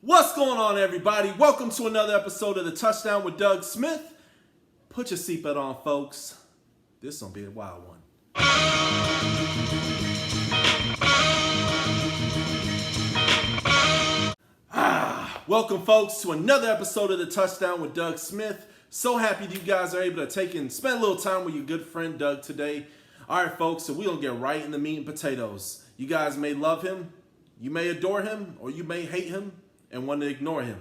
What's going on, everybody? Welcome to another episode of the Touchdown with Doug Smith. Put your seatbelt on, folks. This is going to be a wild one. Welcome, folks, to another episode of the Touchdown with Doug Smith. So happy that you guys are able to take and spend a little time with your good friend Doug today. All right, folks, so we're going to get right in the meat and potatoes. You guys may love him, you may adore him, or you may hate him and want to ignore him.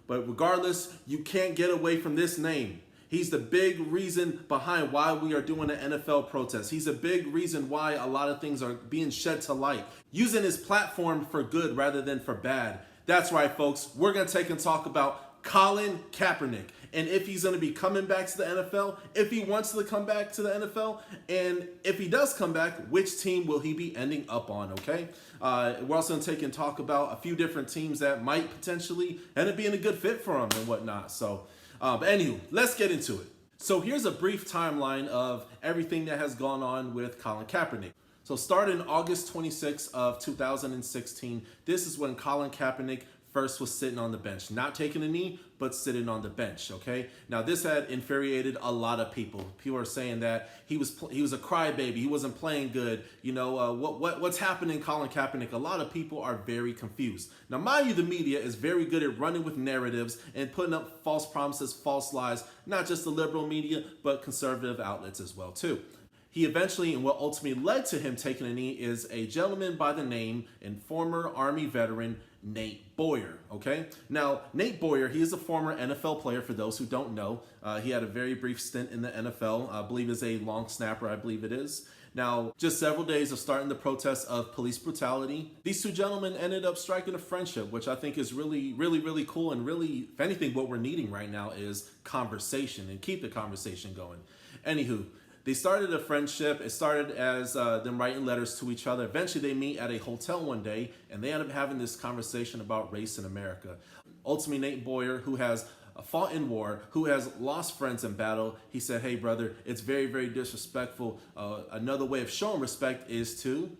But regardless, you can't get away from this name. He's the big reason behind why we are doing an NFL protest. He's a big reason why a lot of things are being shed to light, using his platform for good rather than for bad. That's right, folks. We're going to take and talk about Colin Kaepernick and if he's going to be coming back to the NFL, if he wants to come back to the NFL, and if he does come back, which team will he be ending up on, okay? We're also going to take and talk about a few different teams that might potentially end up being a good fit for him and whatnot. So, but anywho, let's get into it. So here's a brief timeline of everything that has gone on with Colin Kaepernick. So starting August 26th of 2016, this is when Colin Kaepernick first was sitting on the bench, not taking a knee, but sitting on the bench, okay? Now, this had infuriated a lot of people. People are saying that he was a crybaby, he wasn't playing good. You know, what's happening, Colin Kaepernick? A lot of people are very confused. Now, mind you, the media is very good at running with narratives and putting up false promises, false lies, not just the liberal media, but conservative outlets as well, too. He eventually, and what ultimately led to him taking a knee, is a gentleman by the name and former Army veteran, Nate Boyer, okay? Now, Nate Boyer, he is a former NFL player, for those who don't know. He had a very brief stint in the NFL. I believe is a long snapper, I believe it is. Now, just several days of starting the protest of police brutality, these two gentlemen ended up striking a friendship, which I think is really, really, really cool. And really, if anything, what we're needing right now is conversation and keep the conversation going. Anywho, they started a friendship. It started as them writing letters to each other. Eventually, they meet at a hotel one day, and they end up having this conversation about race in America. Ultimately, Nate Boyer, who has fought in war, who has lost friends in battle, he said, "Hey, brother, it's very, very disrespectful. Another way of showing respect is to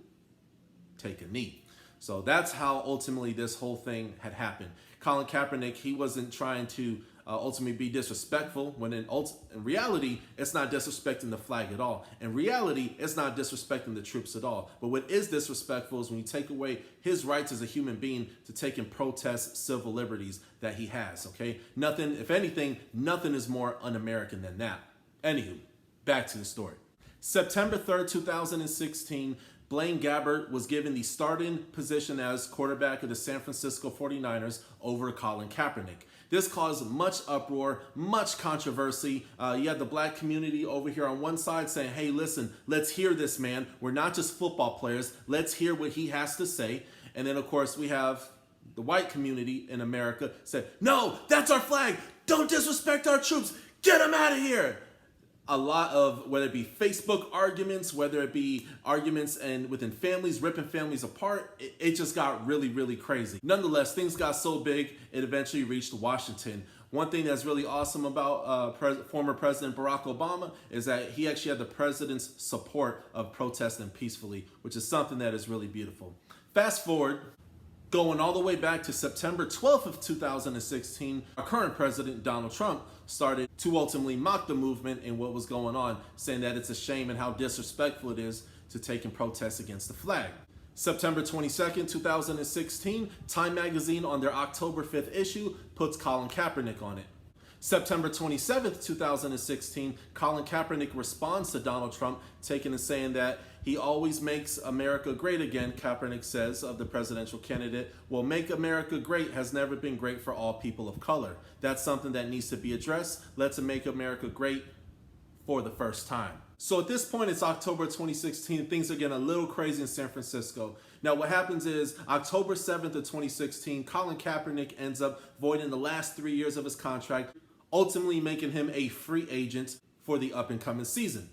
take a knee." So that's how ultimately this whole thing had happened. Colin Kaepernick, he wasn't trying to ultimately be disrespectful, when in reality, it's not disrespecting the flag at all. In reality, it's not disrespecting the troops at all. But what is disrespectful is when you take away his rights as a human being to take and protest civil liberties that he has, okay? Nothing, if anything, nothing is more un-American than that. Anywho, back to the story. September 3rd, 2016, Blaine Gabbert was given the starting position as quarterback of the San Francisco 49ers over Colin Kaepernick. This caused much uproar, much controversy. You had the black community over here on one side saying, "Hey, listen, let's hear this man. We're not just football players. Let's hear what he has to say." And then, of course, we have the white community in America say, "No, that's our flag. Don't disrespect our troops. Get them out of here." A lot of, whether it be Facebook arguments, whether it be arguments and within families, ripping families apart, it just got really, really crazy. Nonetheless, things got so big, it eventually reached Washington. One thing that's really awesome about former President Barack Obama is that he actually had the president's support of protesting peacefully, which is something that is really beautiful. Fast forward, going all the way back to September 12th of 2016, our current president, Donald Trump, started to ultimately mock the movement and what was going on, saying that it's a shame and how disrespectful it is to take and protest against the flag. September 22nd, 2016, Time magazine on their October 5th issue puts Colin Kaepernick on it. September 27th, 2016, Colin Kaepernick responds to Donald Trump, taking and saying that he always makes America great again. Kaepernick says of the presidential candidate, "Well, make America great has never been great for all people of color. That's something that needs to be addressed. Let's make America great for the first time." So at this point, it's October 2016. Things are getting a little crazy in San Francisco. Now, what happens is October 7th of 2016, Colin Kaepernick ends up voiding the last 3 years of his contract, ultimately making him a free agent for the up-and-coming season.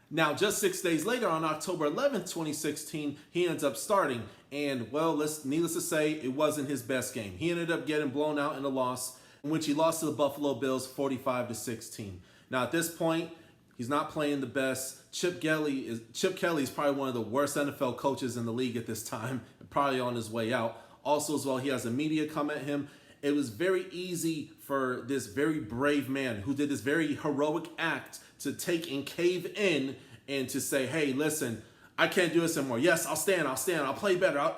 Now, just 6 days later, on October 11th, 2016, he ends up starting. And, well, needless to say, it wasn't his best game. He ended up getting blown out in a loss, in which he lost to the Buffalo Bills 45-16. Now, at this point, he's not playing the best. Chip Kelly is probably one of the worst NFL coaches in the league at this time, probably on his way out. Also as well, he has the media come at him. It was very easy for this very brave man who did this very heroic act to take and cave in and to say, hey, listen, I can't do this anymore. Yes, I'll stand, I'll play better.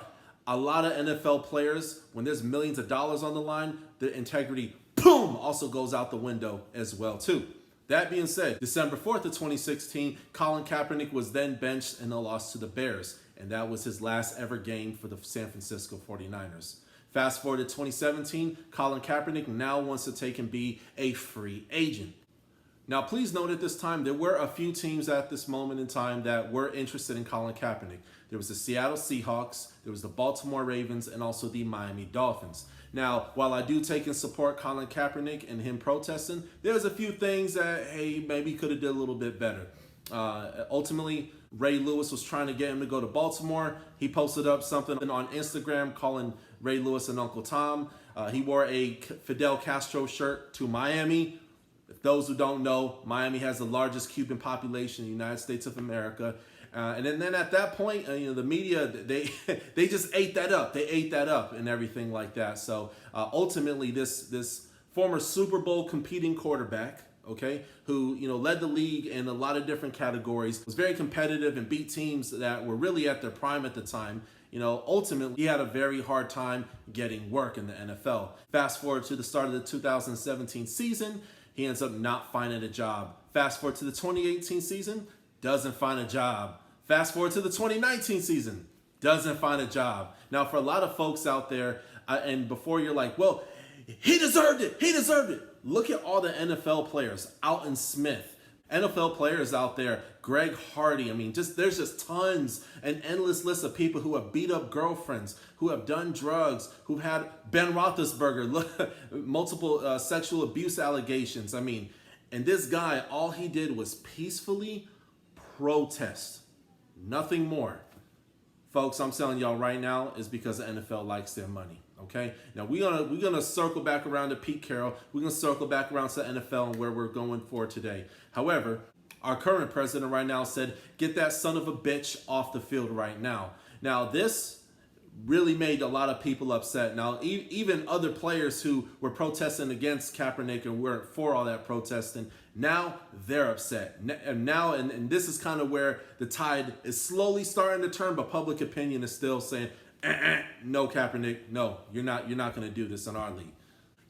A lot of NFL players, when there's millions of dollars on the line, the integrity, boom, also goes out the window as well too. That being said, December 4th of 2016, Colin Kaepernick was then benched in a loss to the Bears, and that was his last ever game for the San Francisco 49ers. Fast forward to 2017, Colin Kaepernick now wants to take and be a free agent. Now, please note at this time, there were a few teams at this moment in time that were interested in Colin Kaepernick. There was the Seattle Seahawks, there was the Baltimore Ravens, and also the Miami Dolphins. Now, while I do take and support Colin Kaepernick and him protesting, there's a few things that, hey, maybe could have did a little bit better. Ultimately, Ray Lewis was trying to get him to go to Baltimore. He posted up something on Instagram calling Ray Lewis and Uncle Tom. He wore a Fidel Castro shirt to Miami. If those who don't know, Miami has the largest Cuban population in the United States of America. And then at that point, the media, they just ate that up. They ate that up and everything like that. So ultimately, this former Super Bowl competing quarterback, okay, who led the league in a lot of different categories, was very competitive and beat teams that were really at their prime at the time. Ultimately, he had a very hard time getting work in the NFL. Fast forward to the start of the 2017 season, he ends up not finding a job. Fast forward to the 2018 season, doesn't find a job. Fast forward to the 2019 season, doesn't find a job. Now, for a lot of folks out there, and before you're like, well, he deserved it. Look at all the NFL players, Alton Smith, NFL players out there, Greg Hardy. I mean, there's just tons, an endless list of people who have beat up girlfriends, who have done drugs, who've had Ben Roethlisberger, multiple sexual abuse allegations. I mean, and this guy, all he did was peacefully protest, nothing more. Folks, I'm telling y'all right now, is because the NFL likes their money. Okay, now we're gonna circle back around to Pete Carroll. We're gonna circle back around to the NFL and where we're going for today. However, our current president right now said, "Get that son of a bitch off the field right now." Now this really made a lot of people upset. Now even other players who were protesting against Kaepernick and weren't for all that protesting, now they're upset. And this is kind of where the tide is slowly starting to turn, but public opinion is still saying, no, Kaepernick, no, you're not going to do this in our league.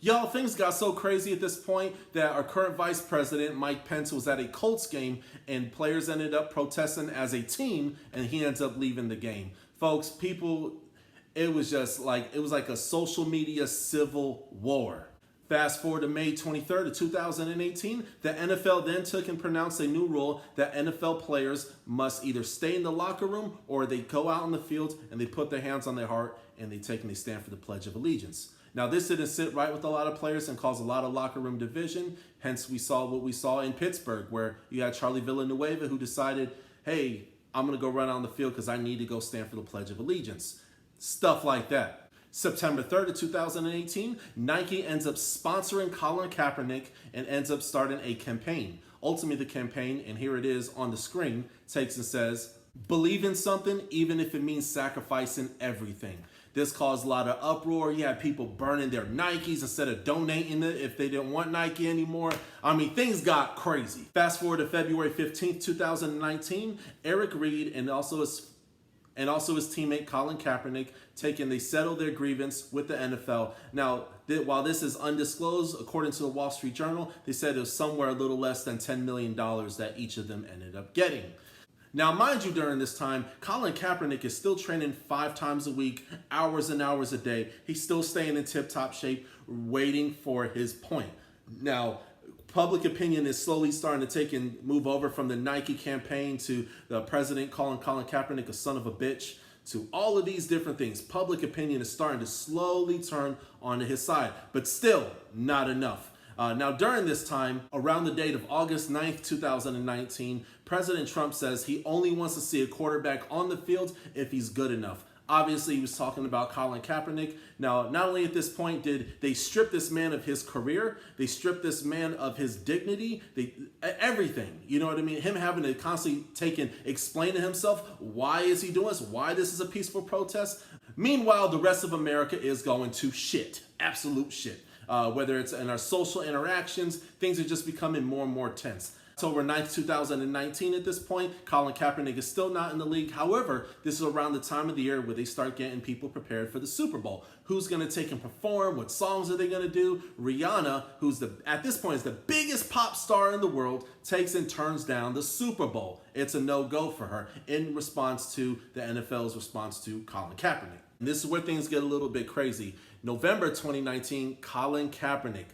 Y'all, things got so crazy at this point that our current vice president, Mike Pence, was at a Colts game and players ended up protesting as a team and he ends up leaving the game. Folks, it was like a social media civil war. Fast forward to May 23rd of 2018, the NFL then took and pronounced a new rule that NFL players must either stay in the locker room or they go out on the field and they put their hands on their heart and they stand for the Pledge of Allegiance. Now, this didn't sit right with a lot of players and caused a lot of locker room division. Hence, we saw what we saw in Pittsburgh, where you had Charlie Villanueva who decided, hey, I'm going to go run on the field because I need to go stand for the Pledge of Allegiance. Stuff like that. September 3rd of 2018, Nike ends up sponsoring Colin Kaepernick and ends up starting a campaign. Ultimately, the campaign, and here it is on the screen, takes and says, believe in something even if it means sacrificing everything. This caused a lot of uproar. You had people burning their Nikes instead of donating it if they didn't want Nike anymore. I mean, things got crazy. Fast forward to February 15th, 2019, Eric Reed and also his teammate Colin Kaepernick they settled their grievance with the NFL. Now, while this is undisclosed, according to the Wall Street Journal, they said it was somewhere a little less than $10 million that each of them ended up getting. Now, mind you, during this time, Colin Kaepernick is still training 5 times a week, hours and hours a day. He's still staying in tip-top shape, waiting for his point. Now, public opinion is slowly starting to take and move over from the Nike campaign to the president calling Colin Kaepernick a son of a bitch to all of these different things. Public opinion is starting to slowly turn onto his side, but still not enough. Now, during this time, around the date of August 9th, 2019, President Trump says he only wants to see a quarterback on the field if he's good enough. Obviously, he was talking about Colin Kaepernick. Now, not only at this point did they strip this man of his career, they stripped this man of his dignity, everything. You know what I mean? Him having to constantly explain to himself, why is he doing this? Why this is a peaceful protest? Meanwhile, the rest of America is going to shit, absolute shit. Whether it's in our social interactions, things are just becoming more and more tense. October 9th, 2019 at this point, Colin Kaepernick is still not in the league. However, this is around the time of the year where they start getting people prepared for the Super Bowl. Who's going to take and perform? What songs are they going to do? Rihanna, who's at this point is the biggest pop star in the world, takes and turns down the Super Bowl. It's a no-go for her in response to the NFL's response to Colin Kaepernick. And this is where things get a little bit crazy. November 2019, Colin Kaepernick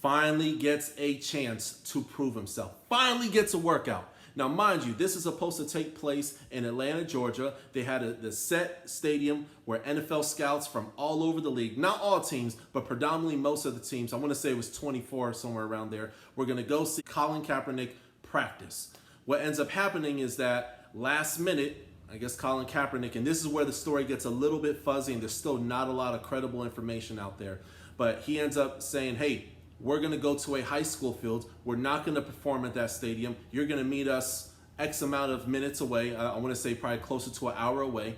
finally gets a chance to prove himself. Finally gets a workout. Now, mind you, this is supposed to take place in Atlanta, Georgia. They had the set stadium where NFL scouts from all over the league, not all teams, but predominantly most of the teams, I want to say it was 24, somewhere around there, we're going to go see Colin Kaepernick practice. What ends up happening is that last minute, I guess Colin Kaepernick, and this is where the story gets a little bit fuzzy and there's still not a lot of credible information out there, but he ends up saying, hey, we're going to go to a high school field. We're not going to perform at that stadium. You're going to meet us X amount of minutes away. I want to say probably closer to an hour away.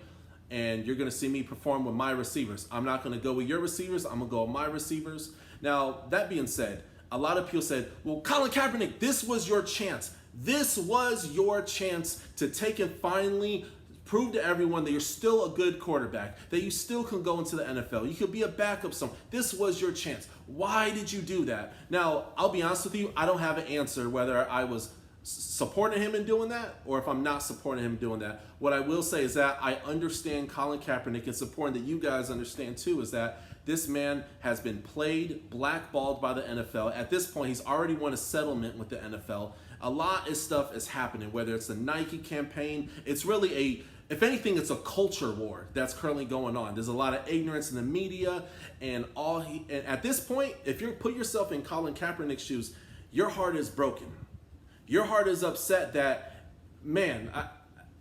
And you're going to see me perform with my receivers. I'm not going to go with your receivers. I'm going to go with my receivers. Now, that being said, a lot of people said, well, Colin Kaepernick, this was your chance. This was your chance to take and finally prove to everyone that you're still a good quarterback, that you still can go into the NFL. You could be a backup somewhere. This was your chance. Why did you do that? Now, I'll be honest with you, I don't have an answer whether I was supporting him in doing that or if I'm not supporting him doing that. What I will say is that I understand Colin Kaepernick. It's important that you guys understand too, is that this man has been played, blackballed by the NFL. At this point, he's already won a settlement with the NFL. A lot of stuff is happening, whether it's the Nike campaign. It's really if anything, it's a culture war that's currently going on. There's a lot of ignorance in the media, and at this point, if you put yourself in Colin Kaepernick's shoes, your heart is broken. Your heart is upset that, man,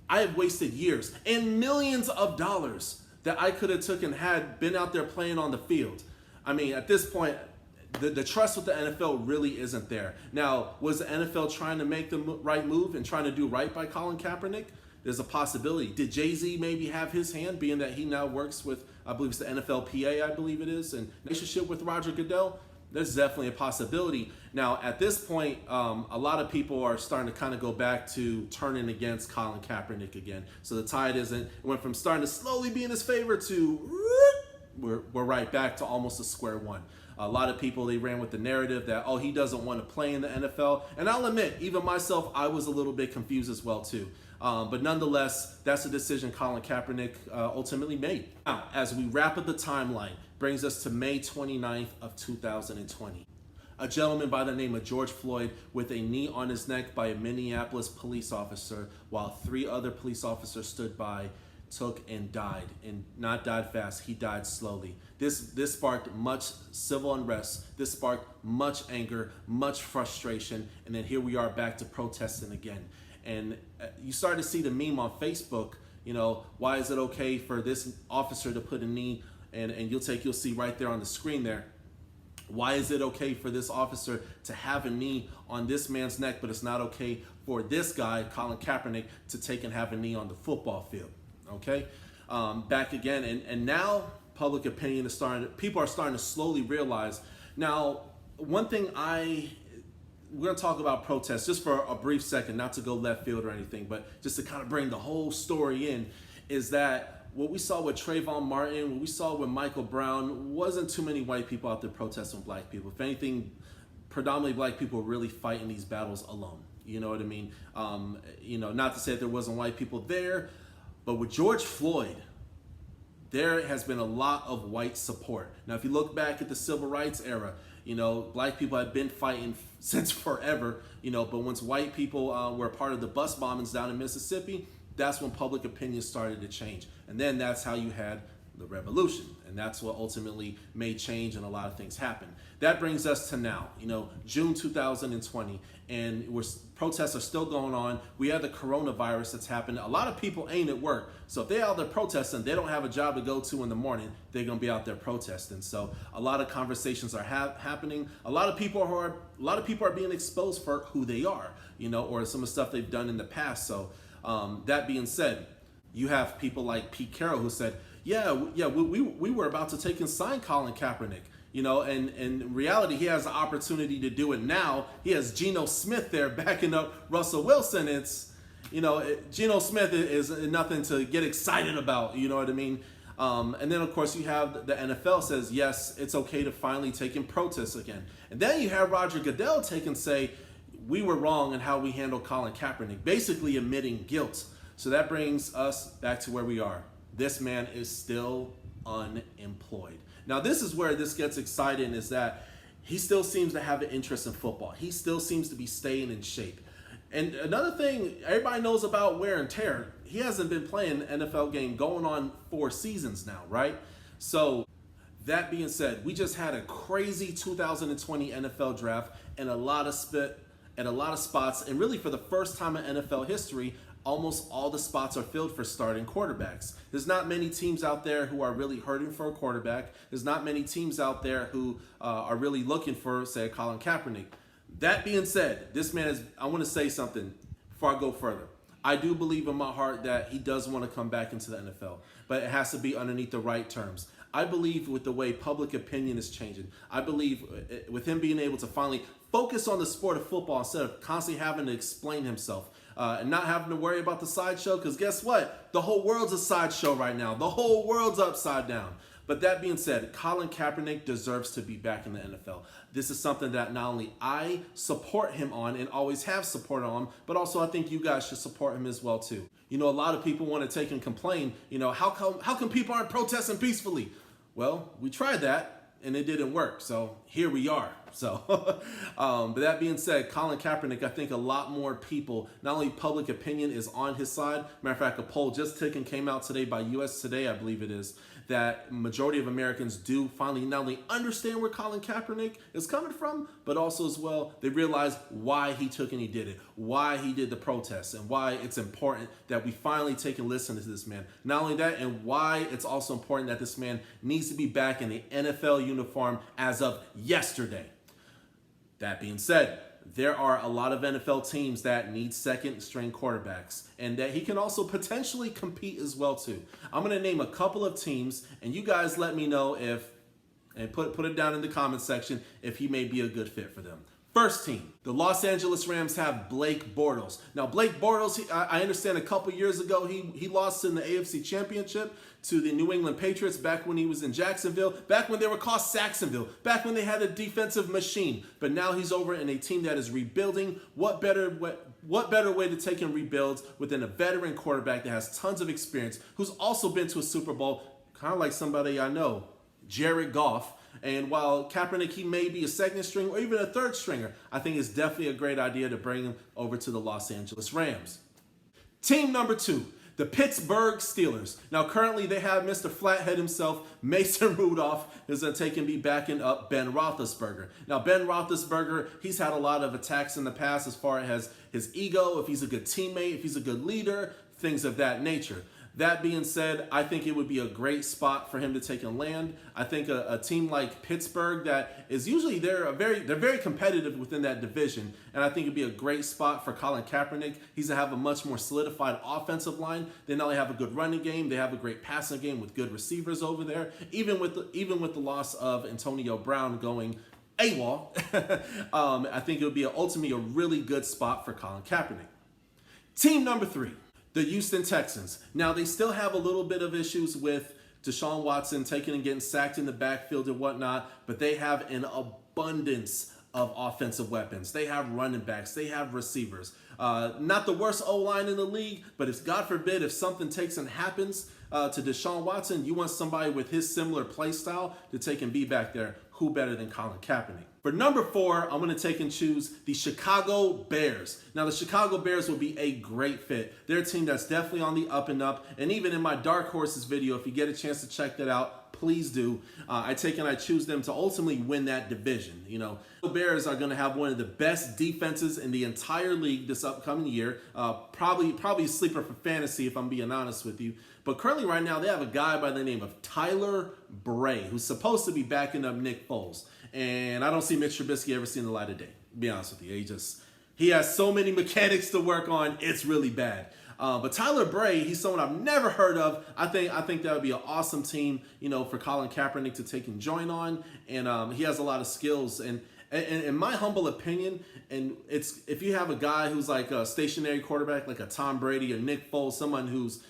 I have wasted years and millions of dollars that I could have taken had been out there playing on the field. I mean, at this point, the trust with the NFL really isn't there. Now, was the NFL trying to make the right move and trying to do right by Colin Kaepernick? There's a possibility. Did Jay-Z maybe have his hand, being that he now works with, I believe it's the NFLPA, I believe it is, and relationship with Roger Goodell? There's definitely a possibility. Now, at this point, a lot of people are starting to kind of go back to turning against Colin Kaepernick again. So the tide went from starting to slowly be in his favor to we're right back to almost a square one. A lot of people, they ran with the narrative that, oh, he doesn't want to play in the NFL. And I'll admit, even myself, I was a little bit confused as well, too. But nonetheless, that's a decision Colin Kaepernick ultimately made. Now, as we wrap up the timeline, brings us to May 29th of 2020. A gentleman by the name of George Floyd with a knee on his neck by a Minneapolis police officer, while 3 other police officers stood by, took and died, and not died fast, he died slowly. This sparked much civil unrest, this sparked much anger, much frustration, and then here we are back to protesting again. And you start to see the meme on Facebook, you know, why is it okay for this officer to put a knee, and you'll see right there on the screen there, why is it okay for this officer to have a knee on this man's neck, but it's not okay for this guy, Colin Kaepernick, to take and have a knee on the football field? Okay, back again, and now public opinion is people are starting to slowly realize. Now, one thing we're going to talk about protests just for a brief second, not to go left field or anything, but just to kind of bring the whole story in, is that what we saw with Trayvon Martin, what we saw with Michael Brown, wasn't too many white people out there protesting black people. If anything, predominantly black people were really fighting these battles alone. You know what I mean? Not to say that there wasn't white people there, but with George Floyd, there has been a lot of white support. Now, if you look back at the civil rights era, black people have been fighting since forever, but once white people were part of the bus bombings down in Mississippi, that's when public opinion started to change. And then that's how you had the revolution. And that's what ultimately made change and a lot of things happen. That brings us to now, June 2020, and protests are still going on. We have the coronavirus that's happened. A lot of people ain't at work. So if they're out there protesting, they don't have a job to go to in the morning, they're going to be out there protesting. So a lot of conversations are happening. A lot of people are being exposed for who they are, or some of the stuff they've done in the past. So that being said, you have people like Pete Carroll who said, we were about to take and sign Colin Kaepernick. And in reality, he has the opportunity to do it now. He has Geno Smith there backing up Russell Wilson. Geno Smith is nothing to get excited about. You know what I mean? And then, of course, you have the NFL says, yes, it's okay to finally take in protests again. And then you have Roger Goodell take and say, we were wrong in how we handled Colin Kaepernick, basically admitting guilt. So that brings us back to where we are. This man is still unemployed. Now, this is where this gets exciting, is that he still seems to have an interest in football. He still seems to be staying in shape. And another thing everybody knows about wear and tear, he hasn't been playing an NFL game going on 4 seasons now, right? So that being said, we just had a crazy 2020 NFL draft and a lot of spots, and really for the first time in NFL history, almost all the spots are filled for starting quarterbacks. There's not many teams out there who are really hurting for a quarterback. There's not many teams out there who are really looking for, say, Colin Kaepernick. That being said, this man is, I want to say something before I go further. I do believe in my heart that he does want to come back into the NFL, but it has to be underneath the right terms. I believe with the way public opinion is changing, I believe with him being able to finally focus on the sport of football instead of constantly having to explain himself, and not having to worry about the sideshow, because guess what? The whole world's a sideshow right now. The whole world's upside down. But that being said, Colin Kaepernick deserves to be back in the NFL. This is something that not only I support him on and always have supported on, but also I think you guys should support him as well too. A lot of people want to take and complain, how come people aren't protesting peacefully? Well, we tried that and it didn't work. So here we are. So, but that being said, Colin Kaepernick, I think a lot more people, not only public opinion is on his side. Matter of fact, a poll just came out today by US Today, I believe it is, that majority of Americans do finally not only understand where Colin Kaepernick is coming from, but also as well, they realize why he took and he did it, why he did the protests, and why it's important that we finally take and listen to this man. Not only that, and why it's also important that this man needs to be back in the NFL uniform as of yesterday. That being said, there are a lot of NFL teams that need second string quarterbacks, and that he can also potentially compete as well too. I'm going to name a couple of teams, and you guys let me know and put it down in the comment section if he may be a good fit for them. First team, the Los Angeles Rams have Blake Bortles. Now, Blake Bortles, I understand a couple years ago he lost in the AFC Championship to the New England Patriots back when he was in Jacksonville, back when they were called Saxonville, back when they had a defensive machine. But now he's over in a team that is rebuilding. What better way to take and rebuild within a veteran quarterback that has tons of experience, who's also been to a Super Bowl, kind of like somebody I know, Jared Goff. And while Kaepernick, he may be a second string or even a third stringer, I think it's definitely a great idea to bring him over to the Los Angeles Rams. Team number 2, the Pittsburgh Steelers. Now, currently, they have Mr. Flathead himself, Mason Rudolph, is going to take and be backing up Ben Roethlisberger. Now, Ben Roethlisberger, he's had a lot of attacks in the past as far as his ego, if he's a good teammate, if he's a good leader, things of that nature. That being said, I think it would be a great spot for him to take and land. I think a team like Pittsburgh that is usually they're very competitive within that division, and I think it'd be a great spot for Colin Kaepernick. He's gonna have a much more solidified offensive line. They not only have a good running game, they have a great passing game with good receivers over there. Even with the loss of Antonio Brown going AWOL, I think it would be ultimately a really good spot for Colin Kaepernick. Team number 3. The Houston Texans. Now, they still have a little bit of issues with Deshaun Watson taking and getting sacked in the backfield and whatnot, but they have an abundance of offensive weapons. They have running backs. They have receivers. Not the worst O-line in the league, but if God forbid, if something takes and happens to Deshaun Watson, you want somebody with his similar play style to take and be back there. Who better than Colin Kaepernick? For number 4, I'm going to take and choose the Chicago Bears. Now, the Chicago Bears will be a great fit. They're a team that's definitely on the up and up. And even in my Dark Horses video, if you get a chance to check that out, please do. I choose them to ultimately win that division. The Bears are going to have one of the best defenses in the entire league this upcoming year. Probably a sleeper for fantasy, if I'm being honest with you. But currently right now, they have a guy by the name of Tyler Bray, who's supposed to be backing up Nick Foles. And I don't see Mitch Trubisky ever seeing the light of day, to be honest with you. He has so many mechanics to work on, it's really bad. But Tyler Bray, he's someone I've never heard of. I think that would be an awesome team, for Colin Kaepernick to take and join on. And he has a lot of skills. And in my humble opinion, and it's if you have a guy who's like a stationary quarterback, like a Tom Brady or Nick Foles, someone who's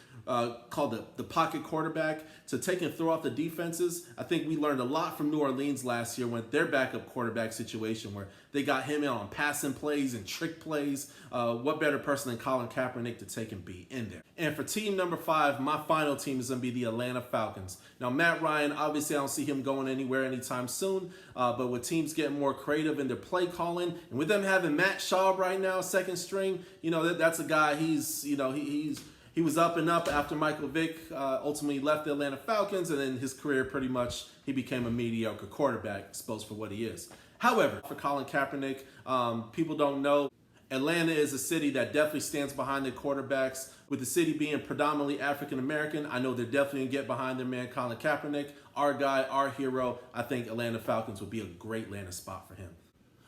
called the pocket quarterback, to take and throw off the defenses. I think we learned a lot from New Orleans last year with their backup quarterback situation where they got him in on passing plays and trick plays. What better person than Colin Kaepernick to take and be in there? And for team number 5, my final team is going to be the Atlanta Falcons. Now, Matt Ryan, obviously I don't see him going anywhere anytime soon, but with teams getting more creative in their play calling, and with them having Matt Schaub right now, second string, that's a guy, he was up and up after Michael Vick ultimately left the Atlanta Falcons, and then his career pretty much, he became a mediocre quarterback, exposed for what he is. However, for Colin Kaepernick, people don't know, Atlanta is a city that definitely stands behind their quarterbacks. With the city being predominantly African-American, I know they're definitely going to get behind their man Colin Kaepernick, our guy, our hero. I think Atlanta Falcons would be a great landing spot for him.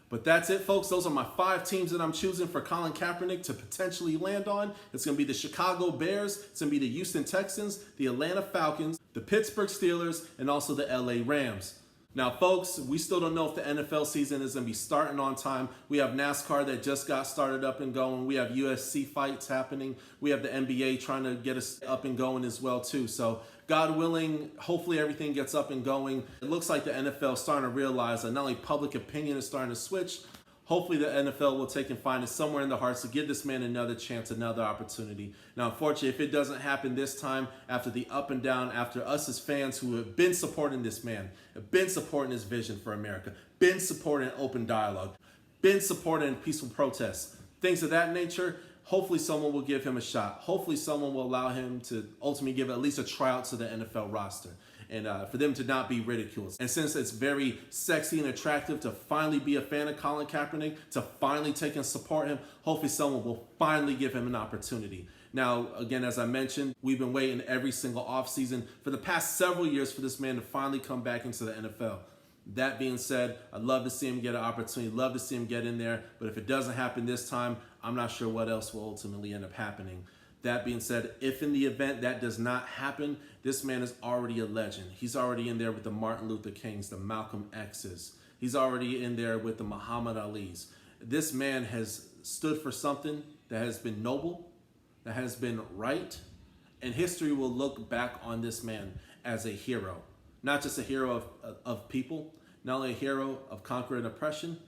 But that's it, folks. Those are my 5 teams that I'm choosing for Colin Kaepernick to potentially land on. It's going to be the Chicago Bears, it's going to be the Houston Texans, the Atlanta Falcons, the Pittsburgh Steelers, and also the LA Rams. Now, folks, we still don't know if the NFL season is going to be starting on time. We have NASCAR that just got started up and going. We have UFC fights happening. We have the NBA trying to get us up and going as well, too. So, God willing, hopefully everything gets up and going. It looks like the NFL is starting to realize that not only public opinion is starting to switch, hopefully the NFL will take and find it somewhere in their hearts to give this man another chance, another opportunity. Now, unfortunately, if it doesn't happen this time, after the up and down, after us as fans who have been supporting this man, have been supporting his vision for America, been supporting open dialogue, been supporting peaceful protests, things of that nature, hopefully someone will give him a shot. Hopefully someone will allow him to ultimately give at least a tryout to the NFL roster. And for them to not be ridiculed. And since it's very sexy and attractive to finally be a fan of Colin Kaepernick, to finally take and support him, hopefully someone will finally give him an opportunity. Now, again, as I mentioned, we've been waiting every single offseason for the past several years for this man to finally come back into the NFL. That being said, I'd love to see him get an opportunity, love to see him get in there, but if it doesn't happen this time, I'm not sure what else will ultimately end up happening. That being said, if in the event that does not happen, this man is already a legend. He's already in there with the Martin Luther Kings, the Malcolm X's. He's already in there with the Muhammad Ali's. This man has stood for something that has been noble, that has been right, and history will look back on this man as a hero. Not just a hero of people, not only a hero of conquering oppression,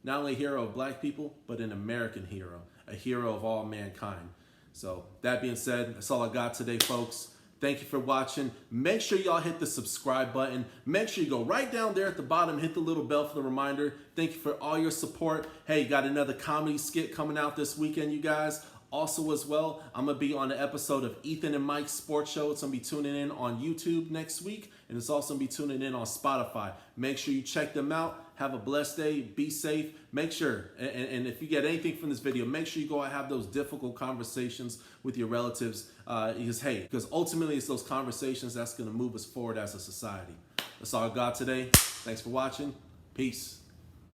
not only a hero of black people, but an American hero, a hero of all mankind. So that being said, that's all I got today, folks. Thank you for watching. Make sure y'all hit the subscribe button. Make sure you go right down there at the bottom, hit the little bell for the reminder. Thank you for all your support. Hey, got another comedy skit coming out this weekend, you guys. Also as well, I'm going to be on an episode of Ethan and Mike's Sports Show. It's going to be tuning in on YouTube next week, and it's also going to be tuning in on Spotify. Make sure you check them out. Have a blessed day. Be safe. Make sure, and if you get anything from this video, make sure you go and have those difficult conversations with your relatives because ultimately it's those conversations that's going to move us forward as a society. That's all I got today. Thanks for watching. Peace.